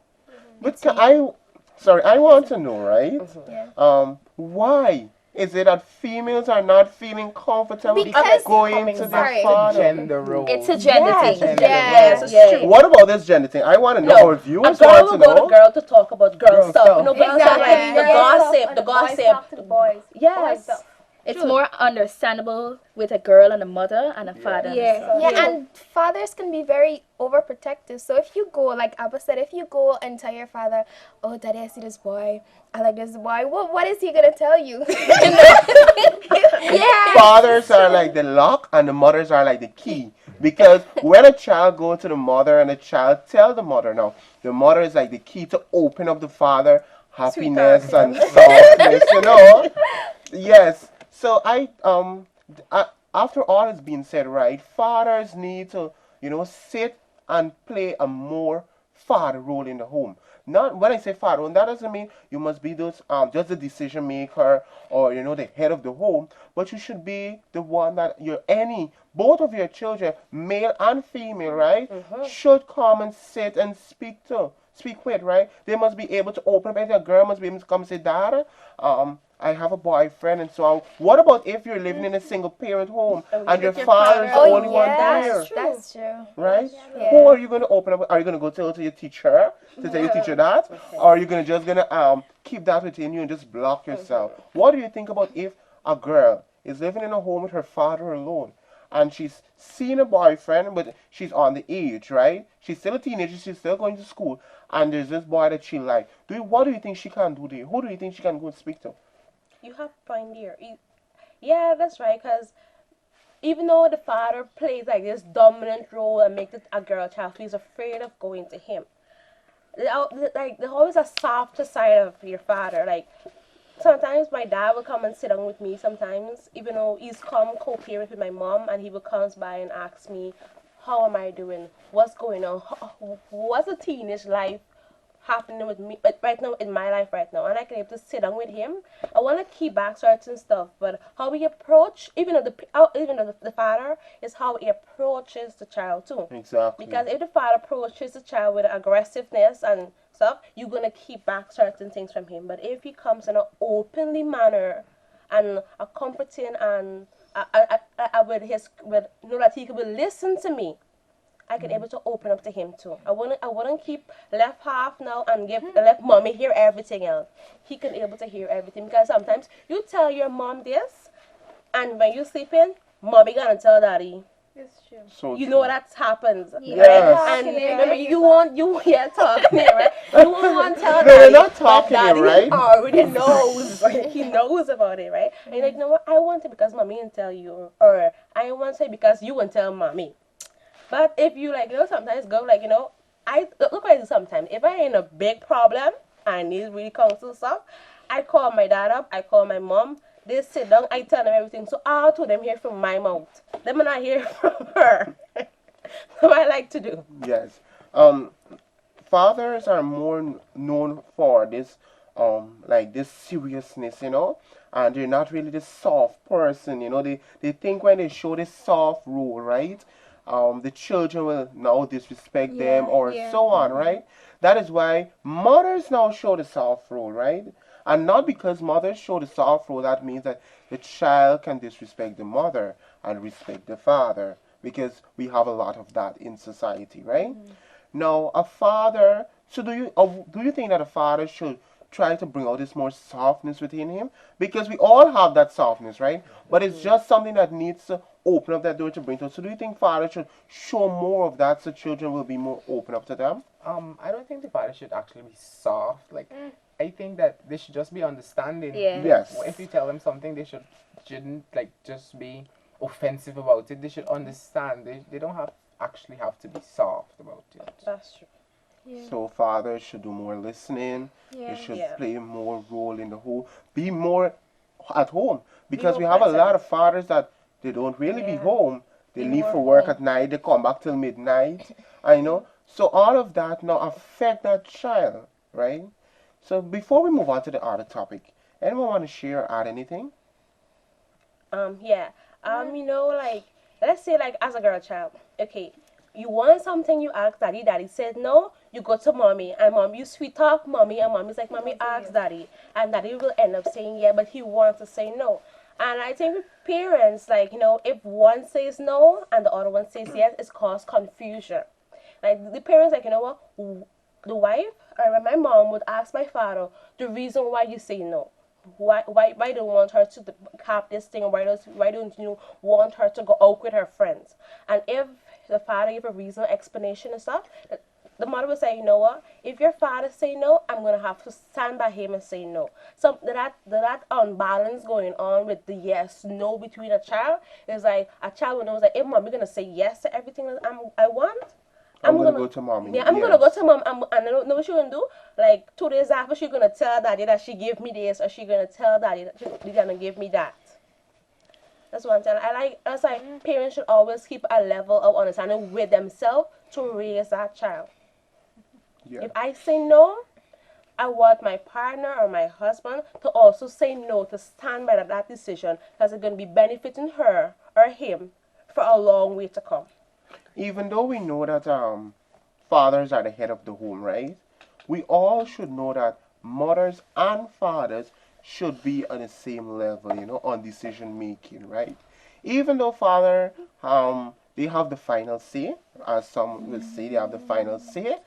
But I want to know, right? Yeah. Why Is it that females are not feeling comfortable Because- going to their Sorry. father? Gender role. It's a gender Yes, thing. yes, Yeah. yes. What about this gender thing? I want to know. No, Our a viewers girl want will to go to know. girl to talk about girl Girl stuff. stuff. You know, girls Exactly. are like the Girls gossip, talk the and boys gossip. talk to the boys. Yes. Boys talk. It's more understandable with a girl and a mother and a father. Yeah. And a son. Yeah, and fathers can be very overprotective. So if you go, like Abba said, if you go and tell your father, "Oh, Daddy, I see this boy. I like this boy," what is he gonna tell you? Yeah. Fathers are like the lock and the mothers are like the key. Because when a child go to the mother and the child tell the mother, now the mother is like the key to open up the father happiness and softness, you know. Yes. So after all has been said, right, fathers need to, sit and play a more father role in the home. Not when I say father, that doesn't mean you must be those just the decision maker or the head of the home, but you should be the one that both of your children, male and female, right, should come and sit and speak with, right? They must be able to open up. And a girl must be able to come and say, "Dad, I have a boyfriend," and so on. What about if you're living in a single parent home and your father's the Oh, only one there? that's true. Right? Yeah. Who are you going to open up? Are you going to go tell to your teacher to tell your teacher that, or are you just gonna keep that within you and just block yourself? What do you think about if a girl is living in a home with her father alone, and she's seen a boyfriend, but she's on the age, right? She's still a teenager, she's still going to school, and there's this boy that she like. What do you think she can do there? Who do you think she can go and speak to? You have to find your. Yeah, that's right. Because even though the father plays like this dominant role and makes it a girl child feels afraid of going to him, there's always a softer side of your father. Like sometimes my dad will come and sit down with me. Sometimes, even though he's co-parent with my mom, and he will comes by and ask me, "How am I doing? What's going on? What's the teenage life happening with me right now in my life right now?" And I can able to sit down with him. I want to keep back certain stuff, but how we approach, even though the father is how he approaches the child too. Exactly. Because if the father approaches the child with aggressiveness and stuff, you're gonna keep back certain things from him. But if he comes in an openly manner and a comforting and with know that he will listen to me, I can able to open up to him too. I wouldn't keep left half now and let mommy hear everything else. He can able to hear everything, because sometimes you tell your mom this, and when you sleeping, mommy gonna tell daddy. It's true. So You true. know that happens, Yes. right? And remember, you talking here, right? You won't want to tell No, they're daddy, not but talking here, daddy right? already knows. He knows about it, right? And you're like, no, I want it because mommy didn't tell you, or I want it because you won't tell mommy. But if you sometimes go I look what I do sometimes. If I in a big problem, I need really counsel stuff, I call my dad up, I call my mom, they sit down, I tell them everything. So all to them hear from my mouth. Them not hear from her. What I like to do. Yes. Fathers are more known for this, like this seriousness, and they're not really this soft person, They think when they show this soft role, right? The children will now disrespect them or so on, right? That is why mothers now show the soft role, right? And not because mothers show the soft role, that means that the child can disrespect the mother and respect the father, because we have a lot of that in society, right? Now, a father, so do you think that a father should try to bring out this more softness within him? Because we all have that softness, right? But it's just something that needs to open up that door to bring to us. So do you think fathers should show more of that so children will be more open up to them? I don't think the father should actually be soft. Like, I think that they should just be understanding. Yeah. Yes. If you tell them something, shouldn't like just be offensive about it. They should understand. They don't actually have to be soft about it. That's true. So fathers should do more listening. Yeah. They should Yeah. play more role in the home. Be more at home. Because more we have a lot present. of fathers that they don't really be Yeah. home. They Be leave more for work home. at night. They come back till midnight. I know. So all of that now affect that child, right? So before we move on to the other topic, anyone want to share or add anything? Yeah. Let's say as a girl child, okay, you want something, you ask daddy. Daddy says no, you go to mommy, and mom, you sweet talk mommy, and mommy's like, mommy, ask daddy, and daddy will end up saying yeah, but he wants to say no. And I think with parents, like, if one says no and the other one says yes, it's cause confusion. Like the parents, like, what, the wife or my mom would ask my father the reason why you say no. Why don't you want her to have this thing? Why don't you want her to go out with her friends? And if the father gave a reason, explanation and stuff, the mother would say, you know what? If your father say no, I'm gonna have to stand by him and say no. So that unbalance going on with the yes no between a child is like a child knows that if mommy gonna say yes to everything that I want, I'm gonna go to mommy. yeah, I'm gonna go to mom, and I don't know what she's gonna do. Like 2 days after, she's gonna tell daddy that she gave me this, or she's gonna tell daddy that she's gonna give me that. That's one thing. That's like parents should always keep a level of understanding with themselves to raise that child. Yeah. If I say no, I want my partner or my husband to also say no, to stand by that decision, because it's gonna be benefiting her or him for a long way to come. Even though we know that fathers are the head of the home, right? We all should know that mothers and fathers should be on the same level, on decision making, right? Even though father, they have the final say, as some will say, they have the final say.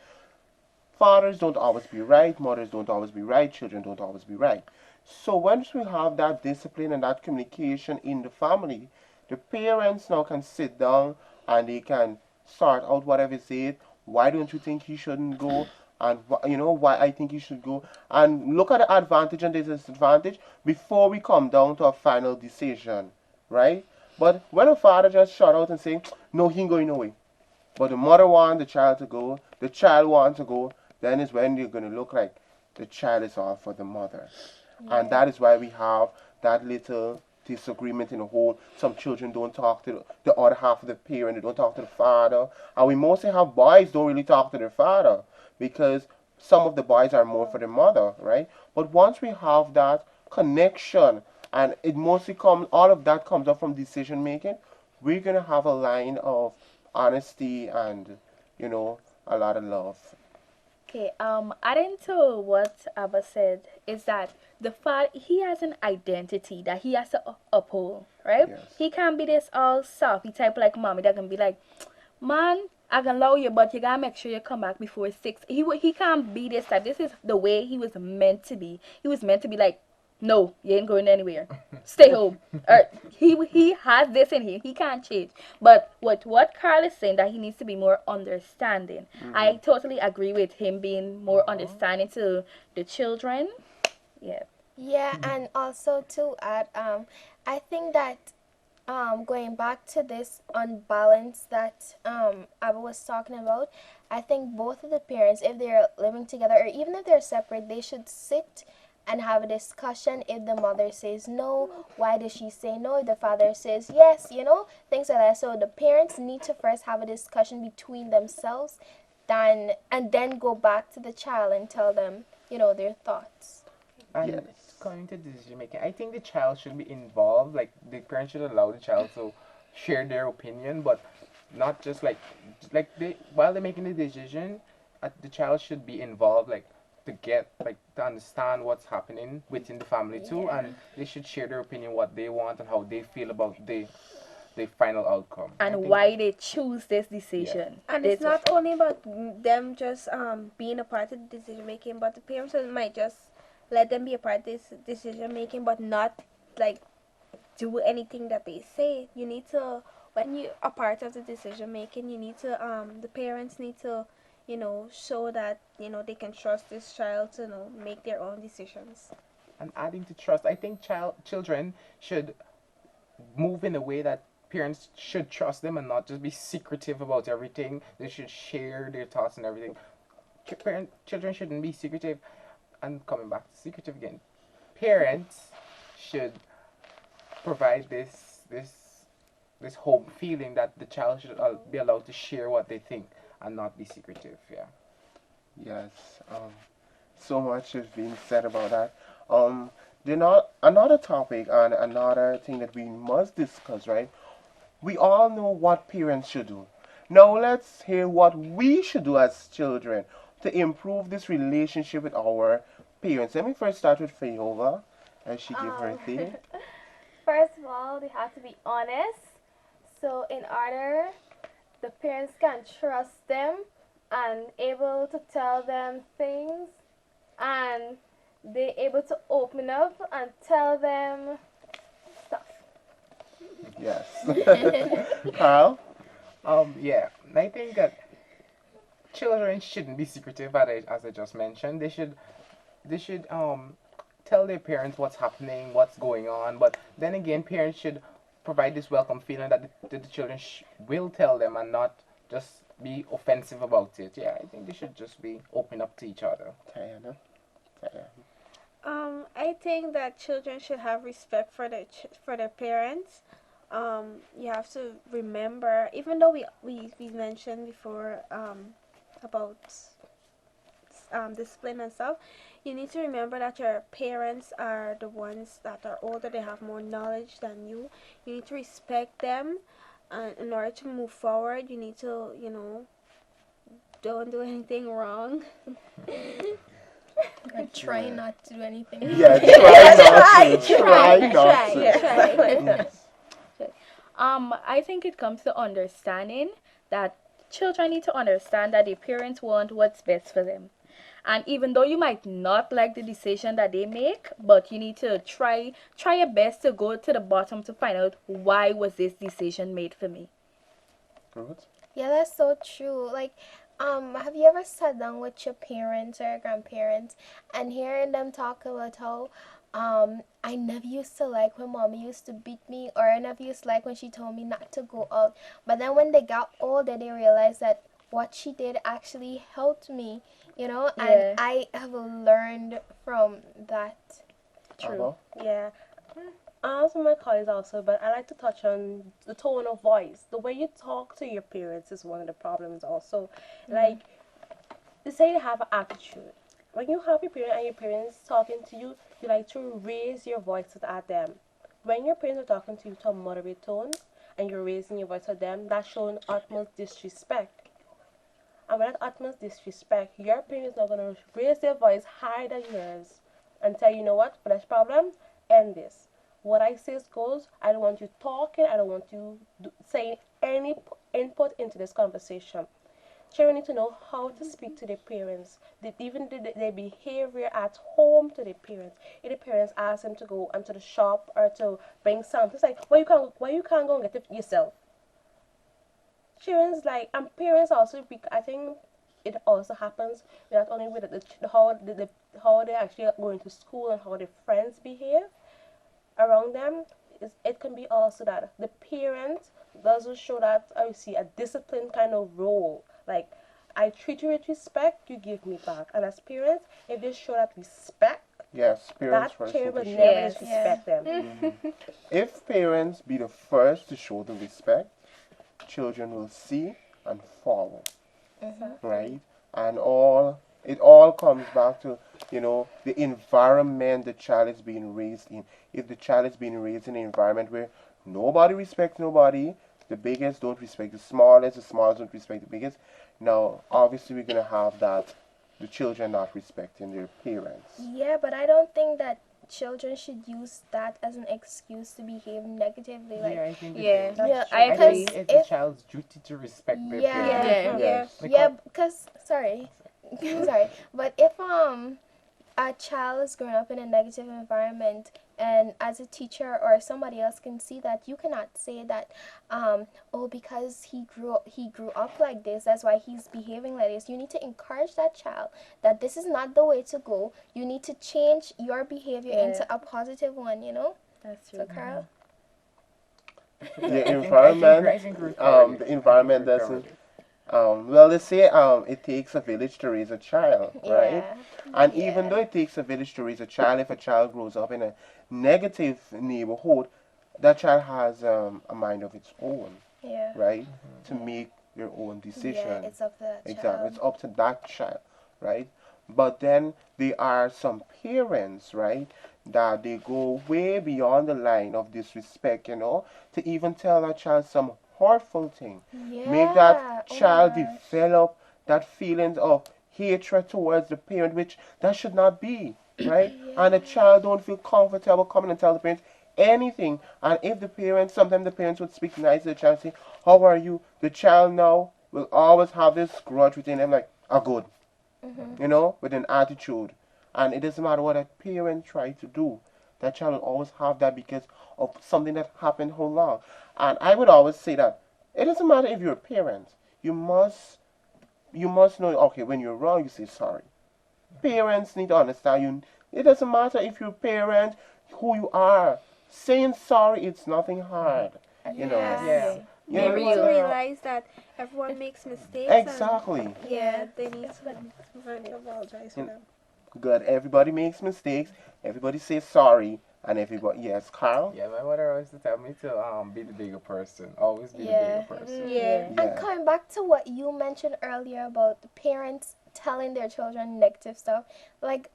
Fathers don't always be right, mothers don't always be right, children don't always be right. So once we have that discipline and that communication in the family, the parents now can sit down and they can sort out whatever is it. Why don't you think he shouldn't go? And why I think he should go, and look at the advantage and the disadvantage before we come down to a final decision, right? But when a father just shut out and saying, no, he ain't going nowhere, but the mother wants the child to go, the child wants to go, then is when you're going to look like the child is all for the mother. Yeah. And that is why we have that little disagreement in the home. Some children don't talk to the other half of the parent, they don't talk to the father. And we mostly have boys don't really talk to their father, because some of the boys are more for the mother, right? But once we have that connection, and it mostly comes, all of that comes up from decision making, we're going to have a line of honesty and, a lot of love. Okay, adding to what Abba said is that the father, he has an identity that he has to uphold, right? Yes. He can't be this all softy type like mommy that can be like, man, I can love you, but you gotta make sure you come back before 6. He can't be this type. This is the way he was meant to be. He was meant to be like, no, you ain't going anywhere. Stay home. Or he has this in him. He can't change. But what Carl is saying, that he needs to be more understanding. Mm-hmm. I totally agree with him being more understanding to the children. Yeah. Yeah, and also to add, I think that going back to this unbalance that Abba was talking about, I think both of the parents, if they're living together or even if they're separate, they should sit and have a discussion. If the mother says no, why does she say no? If the father says yes, things like that. So the parents need to first have a discussion between themselves, and then go back to the child and tell them, their thoughts. And Yes. going to decision making, I think the child should be involved. Like the parents should allow the child to share their opinion, but not just while they're making the decision, the child should be involved, to understand what's happening within the family too, and they should share their opinion, what they want and how they feel about the final outcome. And why they choose this decision. Yeah. And it's not only about them just being a part of the decision making, but the parents might just let them be a part of this decision making, but not do anything that they say. You need to, when you are part of the decision making, you need to the parents need to show that they can trust this child to make their own decisions. And adding to trust, I think children should move in a way that parents should trust them and not just be secretive about everything. They should share their thoughts and everything. Children shouldn't be secretive. And coming back to secretive again, parents should provide this home feeling that the child should be allowed to share what they think and not be secretive. Yeah. Yes. So much has been said about that. Another topic and another thing that we must discuss, right? We all know what parents should do. Now let's hear what we should do as children to improve this relationship with our parents. Let me first start with Fayova as she gave her thing. First of all, they have to be honest. So in order the parents can trust them and able to tell them things and they able to open up and tell them stuff. Yes. Carl? Yeah, I think that children shouldn't be secretive, as I just mentioned. They should tell their parents what's happening, what's going on. But then again, parents should provide this welcome feeling that the children will tell them and not just be offensive about it. Yeah, I think they should just be open up to each other. Diana? I think that children should have respect for for their parents. You have to remember, even though we mentioned before about discipline and stuff, you need to remember that your parents are the ones that are older. They have more knowledge than you. You need to respect them, and in order to move forward, you need to, don't do anything wrong. Or try not to do anything. Yeah, try not to. I think it comes to understanding that children need to understand that their parents want what's best for them. And even though you might not like the decision that they make, but you need to try your best to go to the bottom to find out why was this decision made for me. Yeah, that's so true. Like, have you ever sat down with your parents or your grandparents and hearing them talk about how I never used to like when mommy used to beat me, or I never used to like when she told me not to go out. But then when they got older, they realized that what she did actually helped me, Yeah. and I have learned from that. True. Yeah. I asked my colleagues also, but I like to touch on the tone of voice. The way you talk to your parents is one of the problems also. Like, they say you have an attitude. When you have your parent and your parents talking to you, you like to raise your voice at them. When your parents are talking to you to a moderate tone and you're raising your voice at them, that's showing utmost disrespect. And with that utmost disrespect, your parents are going to raise their voice higher than yours and tell you know what, for this problem, end this. What I say goes. I don't want you talking. I don't want you saying any input into this conversation. Children need to know how to speak to their parents. Even their behavior at home to their parents. If the parents ask them to go into the shop or to bring something, it's like, why you can't go and get it yourself? Children's like, and parents also, I think it also happens not only with how they actually are going to school and how their friends behave around them. It can be also that the parent doesn't show that, I see, a disciplined kind of role. Like, I treat you with respect, you give me back. And as parents, if they show that respect, yes, parents that first child will need to never show disrespect them. If parents be the first to show the respect, children will see and follow. Right? And it all comes back to, the environment the child is being raised in. If the child is being raised in an environment where nobody respects nobody, the biggest don't respect the smallest don't respect the biggest, now obviously we're going to have that, the children not respecting their parents. Yeah, but I don't think that children should use that as an excuse to behave negatively. Like, Yeah, I think I agree. It's a child's duty to respect their parents. Yeah, because sorry, but if a child is growing up in a negative environment, and as a teacher or somebody else can see that, you cannot say that because he grew up like this, that's why he's behaving like this. You need to encourage that child that this is not the way to go. You need to change your behavior into a positive one, That's true. So Carl, The environment doesn't. Well, they say it takes a village to raise a child, right? And even though it takes a village to raise a child, if a child grows up in a negative neighborhood, that child has a mind of its own, right? To make their own decisions. Yeah, it's up to that Exactly, child. it's up to that child, right? But then there are some parents, right, that they go way beyond the line of disrespect, to even tell that child some hurtful thing. Yeah. Make that Oh my child gosh. develop that feelings of hatred towards the parent, which that should not be, right? And the child don't feel comfortable coming and tell the parents anything. And if the parents, sometimes the parents would speak nice to the child, say, "How are you?" The child now will always have this grudge within them, like, "Ah, good," with an attitude. And it doesn't matter what a parent try to do. That child will always have that because of something that happened how long. And I would always say that it doesn't matter if you're a parent. You must know, okay, when you're wrong, you say sorry. Parents need to understand you. It doesn't matter if you're a parent, who you are. Saying sorry, it's nothing hard. Yeah. You know, They need to realize that everyone makes mistakes. and, exactly. yeah, they need to learn to apologize for them. Good. Everybody makes mistakes. Everybody says sorry. And everybody, yes, Carl? Yeah, my mother always used to tell me to be the bigger person. Always be Yeah. the bigger person. Yeah. And coming back to what you mentioned earlier about the parents telling their children negative stuff, like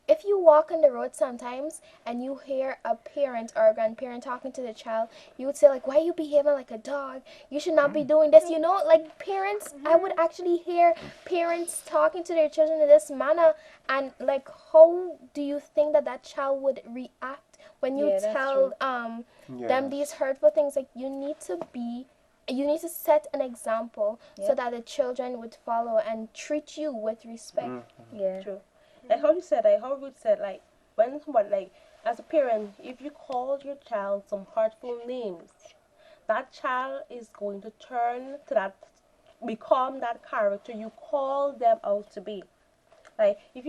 if you walk on the road sometimes and you hear a parent or a grandparent talking to the child, you would say like, "Why are you behaving like a dog? You should not be doing this." Like parents, I would actually hear parents talking to their children in this manner, and like, how do you think that child would react when you tell them these hurtful things? Like, you need to set an example so that the children would follow and treat you with respect. Yeah. True. Like how you said, like how Ruth said, like when someone, like as a parent, if you call your child some hurtful names, that child is going to turn to that, become that character you call them out to be. Like if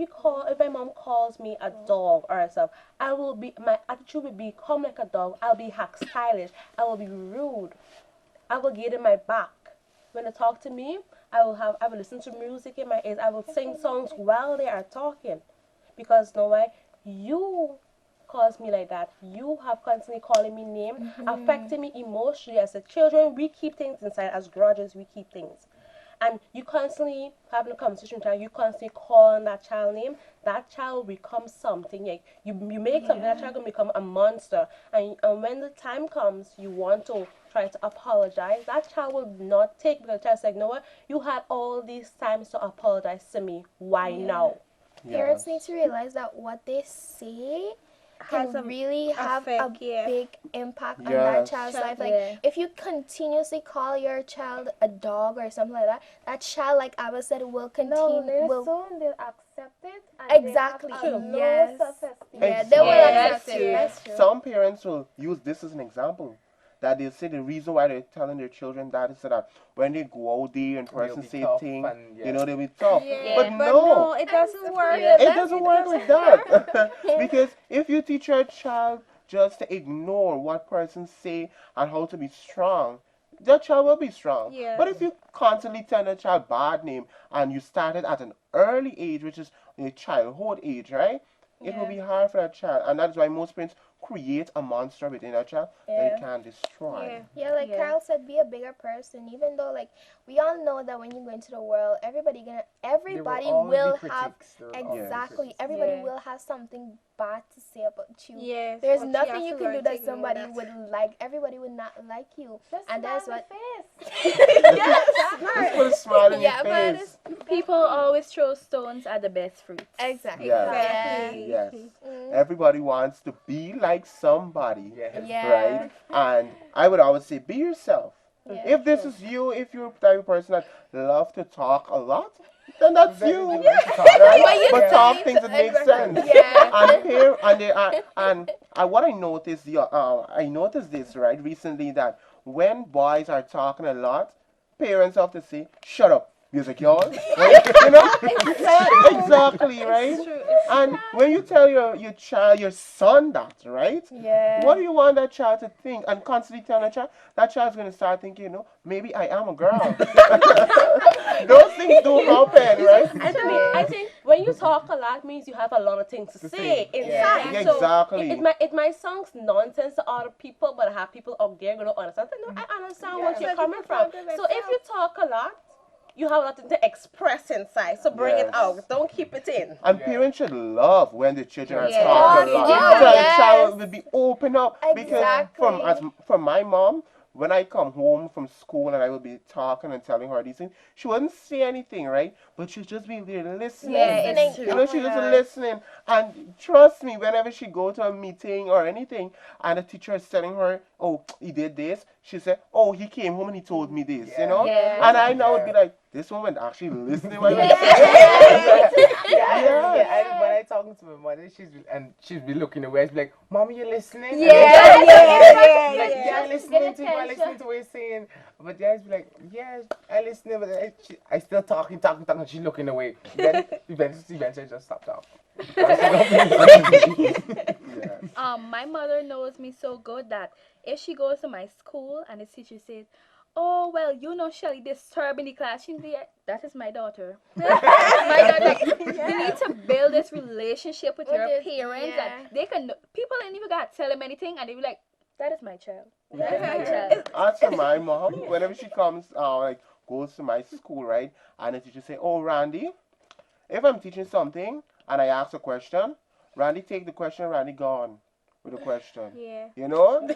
my mom calls me a dog or stuff, my attitude will become like a dog. I'll be hack stylish. I will be rude. I will get in my back. When they talk to me, I will listen to music in my ears. I will sing songs while they are talking. Because you know why? You caused me like that. You have constantly calling me name, affecting me emotionally. As a children, we keep things inside. As grudges, we keep things. And you constantly having a conversation with child, you constantly calling that child name, that child will become something. Like you make something, that child will become a monster. And when the time comes, you want to try to apologize, that child will not take, because the child's like, "You know what? You had all these times to apologize to me. Why now?" Parents need to realize that what they say Has a can really have a effect, big impact on that Yes. child's life. Like, if you continuously call your child a dog or something like that, that child, like Abba said, will continue. They'll accept it. And Exactly. They have a low Yes. self-esteem. Yeah, they will accept Exactly. it. That's true. Some parents will use this as an example. That they'll say the reason why they're telling their children that is so that when they go out there and person be say tough things, and, they'll be tough. Yeah, But but no, it doesn't work. it doesn't work like that. Because if you teach your child just to ignore what persons say and how to be strong, that child will be strong. Yeah. But if you constantly tell a child bad name and you started at an early age, which is a childhood age, right? It will be hard for that child. And that's why most parents create a monster within a child that they can destroy. Yeah, like Carl said, be a bigger person. Even though, like, we all know that when you go into the world, everybody will have everybody will have something bad to say about you. Yes, There's but you nothing have you to can learn do to that ignore somebody that. would like. Everybody would not like you, and that's what. Just put a smile on Yeah, your but face. People always throw stones at the best fruits. Exactly. Yes. Yes. Everybody wants to be like somebody. Yeah. Right? And I would always say, be yourself. If this is you, if you're the type of person that love to talk a lot, then that's you. Right? But talk things that make sense. And what I noticed, I noticed this right recently, that when boys are talking a lot, parents have to say, "Shut up, music, y'all." Right? Exactly, right? And when you tell your child, your son that, right? Yeah. What do you want that child to think? And constantly telling that child's going to start thinking, maybe I am a girl. Those things do happen, right? I think when you talk a lot means you have a lot of things to say inside. Yeah, So exactly. it might sound nonsense to other people, but I have people out there going to understand. No, I understand what you're coming from. So if you talk a lot, you have nothing to express inside. So bring it out. Don't keep it in. And parents should love when the children are Yes. talking a lot. Oh, So yes. the child will be open up. Because Exactly. from my mom, when I come home from school and I will be talking and telling her these things, she wouldn't say anything, right? But she'll just be there listening. Yeah, it's You true. know, she's just listening. And trust me, whenever she go to a meeting or anything, and the teacher is telling her, oh, he did this, she said, oh, he came home and he told me this, you know? Yeah. And I now would be like, this woman actually listening when I And when I talking to my mother, she's be looking away. She's be like, "Mommy, you listening?" Yeah, listening to you. I listening to what you're saying. But yeah, she's be like, "Yeah, I listening, but I still talking. She's looking away. Then eventually, I just stopped off. My mother knows me so good that if she goes to my school and the teacher says, "Oh, well, you know Shelly disturbing the class," she'll be like, "That is my daughter." My daughter. You need to build this relationship with your parents that they can. People ain't even got to tell them anything, and they be like, "That is my child. That is my child." As for my mom, whenever she comes, like goes to my school, right, and the teacher say, "Oh, Randy, if I'm teaching something and I ask a question, Randy take the question, Randy gone with the question." Yeah. You know?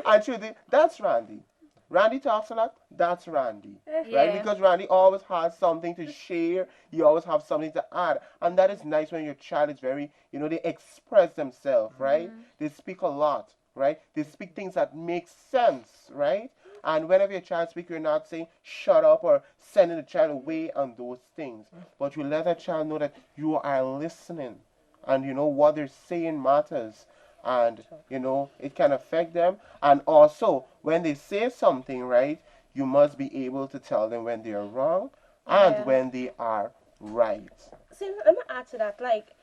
And she would say, "That's Randy. Randy talks a lot, that's Randy." Right? Because Randy always has something to share, you always have something to add. And that is nice when your child is very, you know, they express themselves, right? They speak a lot, right? They speak things that make sense, right? And whenever your child speaks, you're not saying shut up or sending the child away on those things. But you let that child know that you are listening and you know what they're saying matters. And you know it can affect them, and also when they say something, right, you must be able to tell them when they are wrong and when they are right. See, let me add to that. Like,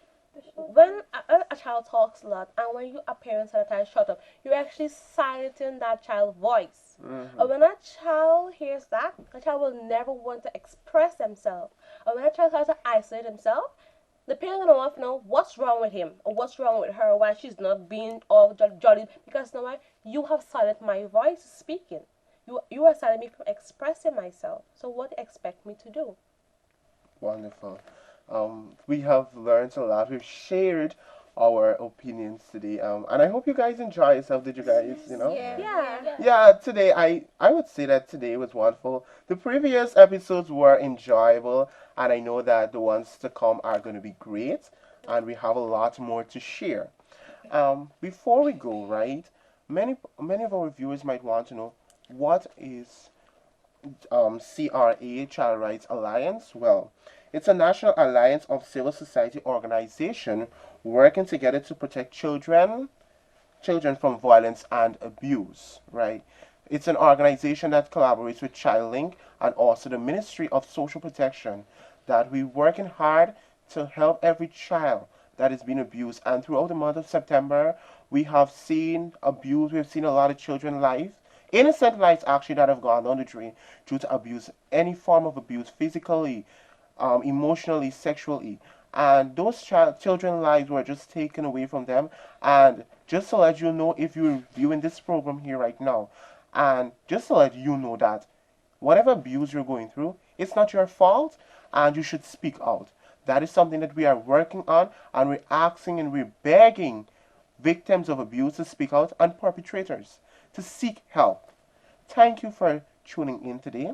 when a child talks a lot, and when you a parent at a time shut up, you're actually silencing that child's voice. And when a child hears that, a child will never want to express themselves. And when a child tries to isolate himself, the parent gonna want to know what's wrong with him or what's wrong with her, why she's not being all jolly. Because you know why? You have silenced my voice speaking. You are silencing me from expressing myself. So what do you expect me to do? Wonderful. We have learned a lot. We've shared our opinions today. And I hope you guys enjoy yourself. Did you guys, you know? Yeah, today I would say that today was wonderful. The previous episodes were enjoyable, and I know that the ones to come are going to be great, and we have a lot more to share. Before we go, right, many of our viewers might want to know what is CRA, Child Rights Alliance. Well, it's a national alliance of civil society organization working together to protect children from violence and abuse, right? It's an organization that collaborates with ChildLink and also the Ministry of Social Protection, that we're working hard to help every child that is being abused. And throughout the month of September, we have seen abuse. We've seen a lot of children's lives, innocent lives actually, that have gone down the drain due to abuse, any form of abuse, physically, emotionally, sexually. And those children's lives were just taken away from them. And just to let you know, if you're viewing this program here right now, and just to let you know that whatever abuse you're going through, it's not your fault, and you should speak out. That is something that we are working on, and we're asking and we're begging victims of abuse to speak out and perpetrators to seek help. Thank you for tuning in today.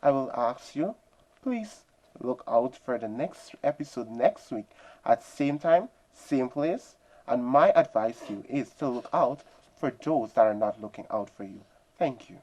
I will ask you, please look out for the next episode next week at same time, same place. And my advice to you is to look out for those that are not looking out for you. Thank you.